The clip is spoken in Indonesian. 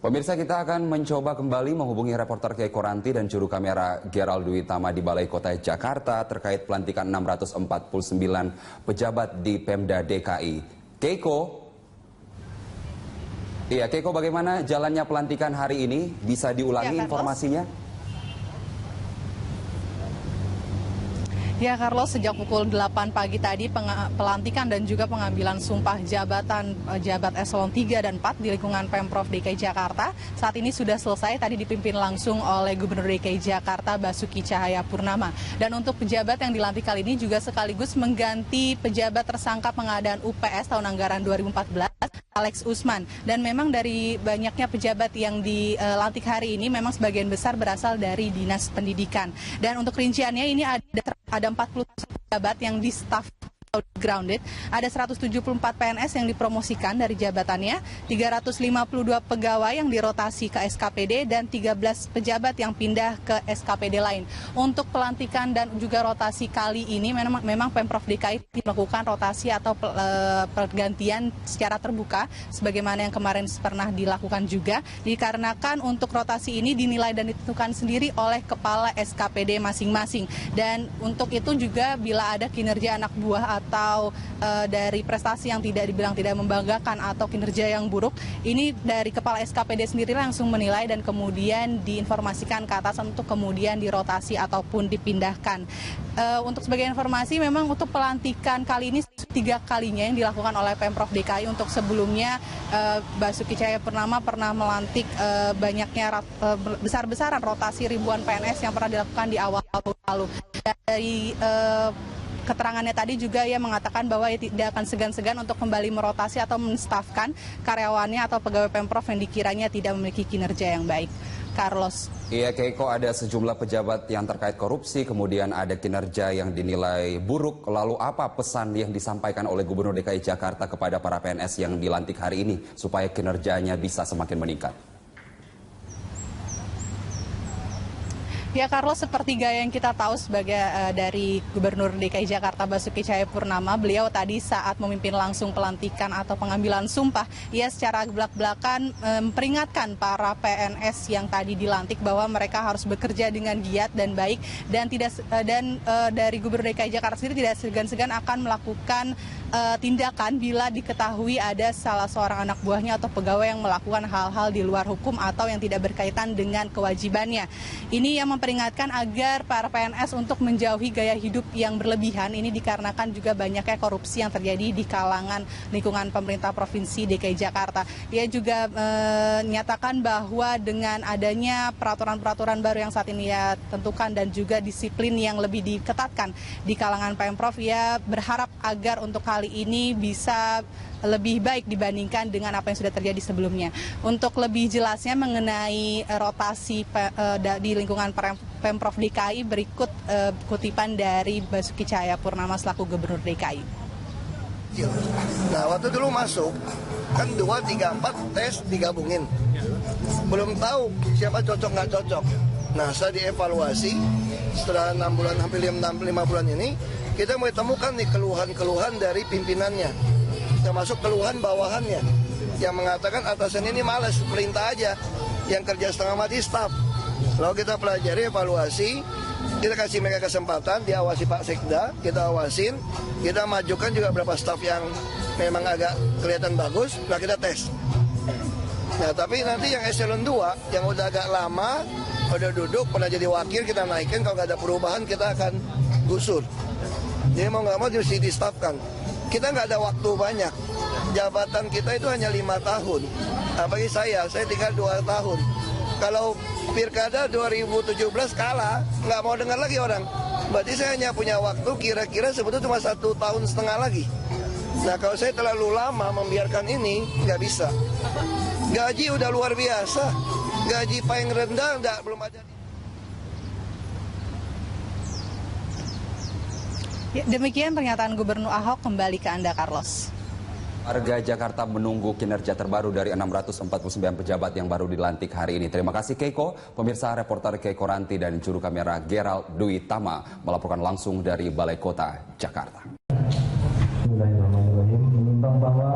Pemirsa, kita akan mencoba kembali menghubungi reporter Keiko Ranti dan juru kamera Gerald Dwi Tama di Balai Kota Jakarta terkait pelantikan 649 pejabat di Pemda DKI. Keiko, bagaimana jalannya pelantikan hari ini? Bisa diulangi informasinya? Ya, Carlos, sejak pukul 8 pagi tadi pelantikan dan juga pengambilan sumpah jabatan jabat eselon 3 dan 4 di lingkungan Pemprov DKI Jakarta saat ini sudah selesai, tadi dipimpin langsung oleh Gubernur DKI Jakarta Basuki Cahayapurnama. Dan untuk pejabat yang dilantik kali ini juga sekaligus mengganti pejabat tersangka pengadaan UPS tahun anggaran 2014, Alex Usman. Dan memang dari banyaknya pejabat yang dilantik hari ini memang sebagian besar berasal dari Dinas Pendidikan. Dan untuk rinciannya ini ada 40 pejabat yang di staf grounded, ada 174 PNS yang dipromosikan dari jabatannya, 352 pegawai yang dirotasi ke SKPD, dan 13 pejabat yang pindah ke SKPD lain. Untuk pelantikan dan juga rotasi kali ini memang Pemprov DKI melakukan rotasi atau pergantian secara terbuka, sebagaimana yang kemarin pernah dilakukan juga, dikarenakan untuk rotasi ini dinilai dan ditentukan sendiri oleh kepala SKPD masing-masing. Dan untuk itu juga bila ada kinerja anak buah atau dari prestasi yang dibilang tidak membanggakan atau kinerja yang buruk, ini dari kepala SKPD sendiri langsung menilai dan kemudian diinformasikan ke atasan untuk kemudian dirotasi ataupun dipindahkan. Untuk sebagai informasi, memang untuk pelantikan kali ini 3 kalinya yang dilakukan oleh Pemprov DKI. Untuk sebelumnya Basuki Cahayapurnama pernah melantik banyaknya besar-besaran rotasi ribuan PNS yang pernah dilakukan di awal tahun lalu. Dari keterangannya tadi juga ia mengatakan bahwa ia tidak akan segan-segan untuk kembali merotasi atau menstafkan karyawannya atau pegawai Pemprov yang dikiranya tidak memiliki kinerja yang baik. Carlos. Iya, Keiko, ada sejumlah pejabat yang terkait korupsi, kemudian ada kinerja yang dinilai buruk. Lalu apa pesan yang disampaikan oleh Gubernur DKI Jakarta kepada para PNS yang dilantik hari ini supaya kinerjanya bisa semakin meningkat? Ya, Carlos, seperti gaya yang kita tahu sebagai dari Gubernur DKI Jakarta Basuki Cahayapurnama, beliau tadi saat memimpin langsung pelantikan atau pengambilan sumpah, ia secara belak-belakan memperingatkan para PNS yang tadi dilantik bahwa mereka harus bekerja dengan giat dan baik, dan dari Gubernur DKI Jakarta sendiri tidak segan-segan akan melakukan tindakan bila diketahui ada salah seorang anak buahnya atau pegawai yang melakukan hal-hal di luar hukum atau yang tidak berkaitan dengan kewajibannya. Ini yang memperingatkan agar para PNS untuk menjauhi gaya hidup yang berlebihan, ini dikarenakan juga banyaknya korupsi yang terjadi di kalangan lingkungan pemerintah Provinsi DKI Jakarta. Ia juga menyatakan bahwa dengan adanya peraturan-peraturan baru yang saat ini ia tentukan dan juga disiplin yang lebih diketatkan di kalangan Pemprov, ia berharap agar untuk kali ini bisa lebih baik dibandingkan dengan apa yang sudah terjadi sebelumnya. Untuk lebih jelasnya mengenai rotasi di lingkungan Pemprov DKI, berikut kutipan dari Basuki Cahayapurnama selaku Gubernur DKI. Nah, waktu dulu masuk, kan 2, 3, 4 tes digabungin. Belum tahu siapa cocok nggak cocok. Nah, saya dievaluasi setelah 6 bulan, hampir 5 bulan ini, kita mulai temukan nih keluhan-keluhan dari pimpinannya, termasuk keluhan bawahannya yang mengatakan atasan ini malas, perintah aja, yang kerja setengah mati staf. Lalu kita pelajari, evaluasi, kita kasih mereka kesempatan, diawasi Pak Sekda, kita awasin, kita majukan juga beberapa staf yang memang agak kelihatan bagus, nah kita tes. Nah, tapi nanti yang eselon 2 yang udah agak lama, udah duduk, pernah jadi wakil, kita naikin. Kalau nggak ada perubahan kita akan gusur. Jadi mau nggak mau mesti di-stafkan. Kita nggak ada waktu banyak. Jabatan kita itu hanya 5 tahun. Apalagi saya tinggal 2 tahun. Kalau Pilkada 2017 kalah, nggak mau dengar lagi orang. Berarti saya hanya punya waktu kira-kira sebetulnya cuma 1,5 tahun lagi. Nah, kalau saya terlalu lama membiarkan ini, nggak bisa. Gaji udah luar biasa. Gaji paling rendah belum ada. Ya, demikian pernyataan Gubernur Ahok. Kembali ke Anda, Carlos. Warga Jakarta menunggu kinerja terbaru dari 649 pejabat yang baru dilantik hari ini. Terima kasih, Keiko. Pemirsa, reporter Keiko Ranti dan juru kamera Gerald Dwi Tama melaporkan langsung dari Balai Kota Jakarta. Bismillahirrahmanirrahim. Menimbang bahwa